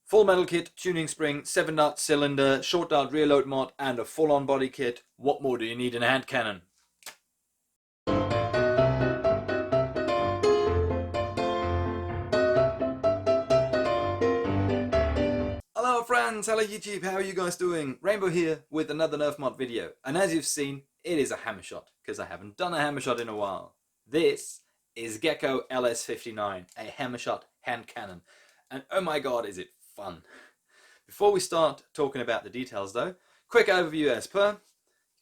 Full metal kit, tuning spring, 7-dart cylinder, short dart rear load mod, and a full-on body kit. What more do you need in a hand cannon? Hello friends, hello YouTube, how are you guys doing? Rainbow here with another Nerf mod video. And as you've seen, it is a Hammershot, because I haven't done a Hammershot in a while. This is Gekko LS-59, a Hammershot hand cannon. And oh my god, is it fun. Before we start talking about the details though, quick overview as per. You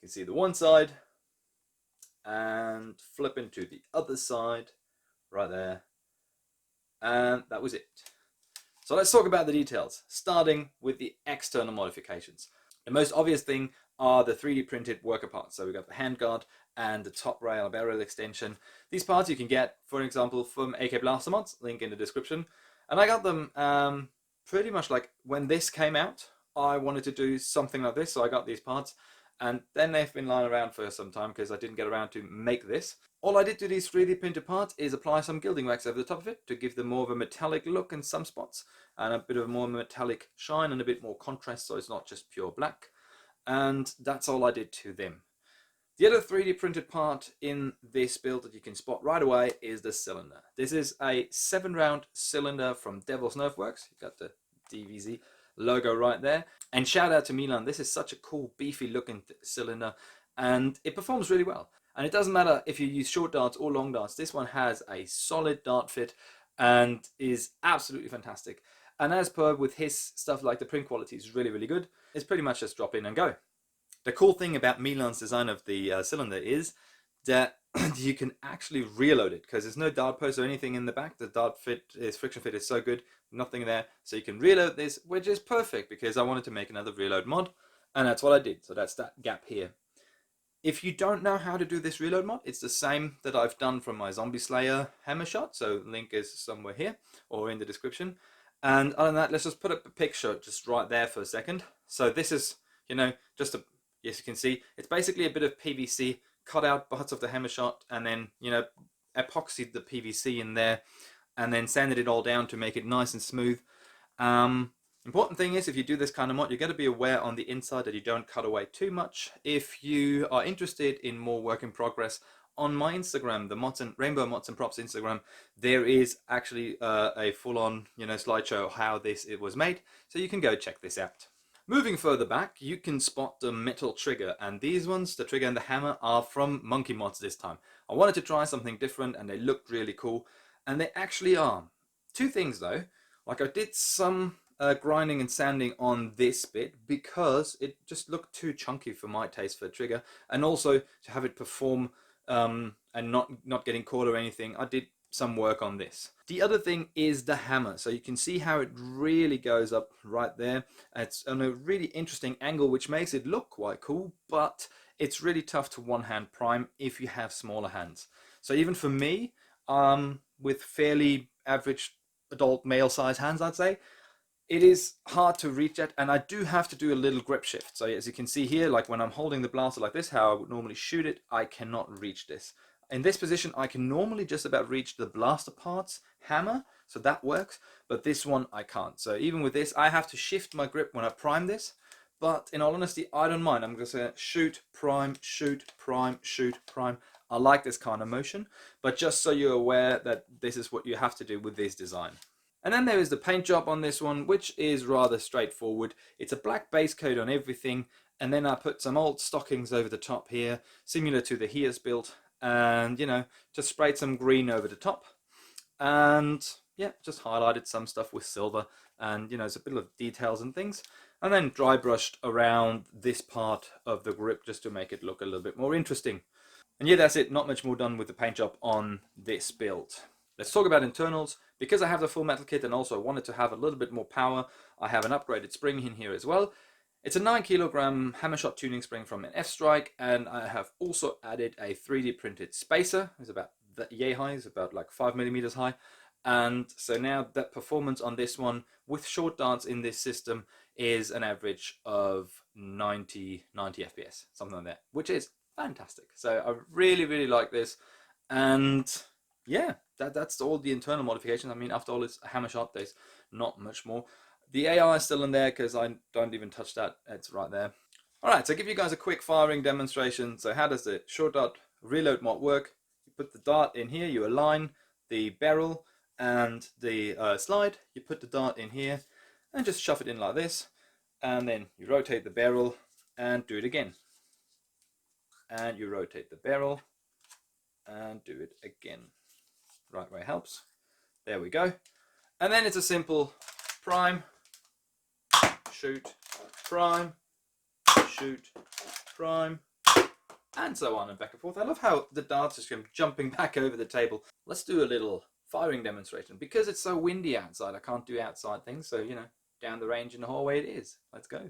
can see the one side, and flip into the other side, right there. And that was it. So let's talk about the details, starting with the external modifications. The most obvious thing are the 3D printed worker parts. So we've got the handguard and the top rail barrel extension. These parts you can get, for example, from AKBlasterMods, link in the description. And I got them pretty much like when this came out. I wanted to do something like this, so I got these parts. And then they've been lying around for some time because I didn't get around to make this. All I did to these 3D printed parts is apply some gilding wax over the top of it to give them more of a metallic look in some spots and a bit of a more metallic shine and a bit more contrast, so it's not just pure black. And that's all I did to them. The other 3D printed part in this build that you can spot right away is the cylinder. This is a 7-round cylinder from Devil's Nerf Works. You've got the DVZ logo right there. And shout out to Milan, this is such a cool beefy looking cylinder and it performs really well. And it doesn't matter if you use short darts or long darts, this one has a solid dart fit and is absolutely fantastic. And as per with his stuff, like the print quality is really, really good. It's pretty much just drop in and go. The cool thing about Milan's design of the cylinder is that you can actually reload it because there's no dart post or anything in the back. The dart fit, its friction fit is so good, nothing there. So you can reload this, which is perfect because I wanted to make another reload mod and that's what I did. So that's that gap here. If you don't know how to do this reload mod, it's the same that I've done from my Zombie Slayer Hammershot. So link is somewhere here or in the description. And other than that, let's just put up a picture just right there for a second. So this is, you know, just a, yes, you can see, it's basically a bit of PVC, cut out parts of the Hammershot and then, you know, epoxied the PVC in there and then sanded it all down to make it nice and smooth. Important thing is, if you do this kind of mod, you've got to be aware on the inside that you don't cut away too much. If you are interested in more work in progress, on my Instagram, the Mods and Rainbow Mods and Props Instagram, there is actually a full-on, you know, slideshow of how it was made, so you can go check this out. Moving further back, you can spot the metal trigger, and these ones, the trigger and the hammer, are from Monkey Mods this time. I wanted to try something different, and they looked really cool, and they actually are. Two things though, like I did some grinding and sanding on this bit because it just looked too chunky for my taste for a trigger, and also to have it perform and not getting caught or anything, I did some work on this. The other thing is the hammer. So you can see how it really goes up right there. It's on a really interesting angle, which makes it look quite cool, but it's really tough to one-hand prime if you have smaller hands. So even for me, with fairly average adult male size hands, I'd say, it is hard to reach at, and I do have to do a little grip shift. So as you can see here, like when I'm holding the blaster like this, how I would normally shoot it, I cannot reach this. In this position, I can normally just about reach the blaster part's hammer, so that works, but this one I can't. So even with this, I have to shift my grip when I prime this, but in all honesty, I don't mind. I'm just gonna shoot, prime, shoot, prime, shoot, prime. I like this kind of motion, but just so you're aware that this is what you have to do with this design. And then there is the paint job on this one, which is rather straightforward. It's a black base coat on everything, and then I put some old stockings over the top here, similar to the Here's build, and, you know, just sprayed some green over the top. And yeah, just highlighted some stuff with silver, and, you know, it's a bit of details and things. And then dry brushed around this part of the grip just to make it look a little bit more interesting. And yeah, that's it. Not much more done with the paint job on this build. Let's talk about internals. Because I have the full metal kit and also wanted to have a little bit more power, I have an upgraded spring in here as well. It's a 9 kilogram Hammershot tuning spring from an F-Strike, and I have also added a 3D printed spacer. It's about that yay high, it's about like 5 millimeters high. And so now that performance on this one with short darts in this system is an average of 90 FPS, something like that, which is fantastic. So I really, really like this. And yeah, that's all the internal modifications. I mean, after all, it's a Hammershot, there's not much more. The AI is still in there because I don't even touch that. It's right there. Alright, so I'll give you guys a quick firing demonstration. So how does the short dart reload mod work? You put the dart in here, you align the barrel and the slide. You put the dart in here and just shove it in like this. And then you rotate the barrel and do it again. And you rotate the barrel and do it again. Right way helps. There we go. And then it's a simple prime, shoot, prime, shoot, prime, and so on and back and forth. I love how the darts just come jumping back over the table. Let's do a little firing demonstration. Because it's so windy outside, I can't do outside things, so, you know, down the range in the hallway it is. Let's go.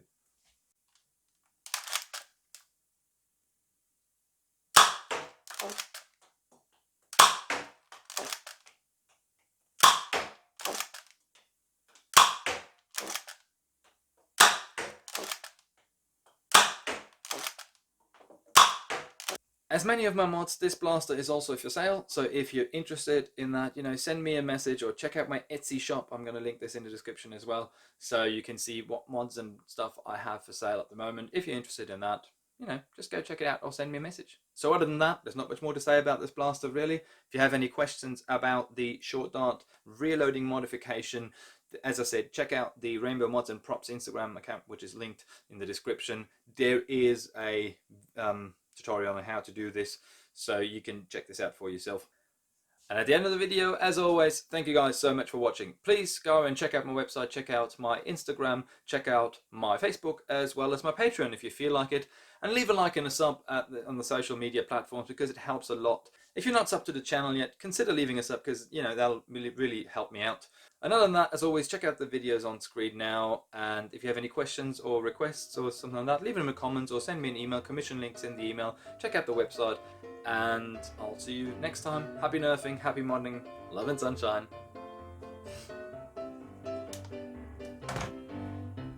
As many of my mods, this blaster is also for sale, so if you're interested in that, you know, send me a message or check out my Etsy shop. I'm going to link this in the description as well, so you can see what mods and stuff I have for sale at the moment. If you're interested in that, you know, just go check it out or send me a message. So other than that, there's not much more to say about this blaster really. If you have any questions about the short dart reloading modification, as I said, check out the Rainbow Mods and Props Instagram account, which is linked in the description. There is a tutorial on how to do this, so you can check this out for yourself. And at the end of the video, as always, thank you guys so much for watching. Please go and check out my website, check out my Instagram, check out my Facebook, as well as my Patreon if you feel like it. And leave a like and a sub on the social media platforms because it helps a lot. If you're not subbed to the channel yet, consider leaving a sub because, you know, that'll really help me out. And other than that, as always, check out the videos on screen now. And if you have any questions or requests or something like that, leave them in the comments or send me an email. Commission links in the email. Check out the website. And I'll see you next time. Happy nerfing, happy modding, love and sunshine.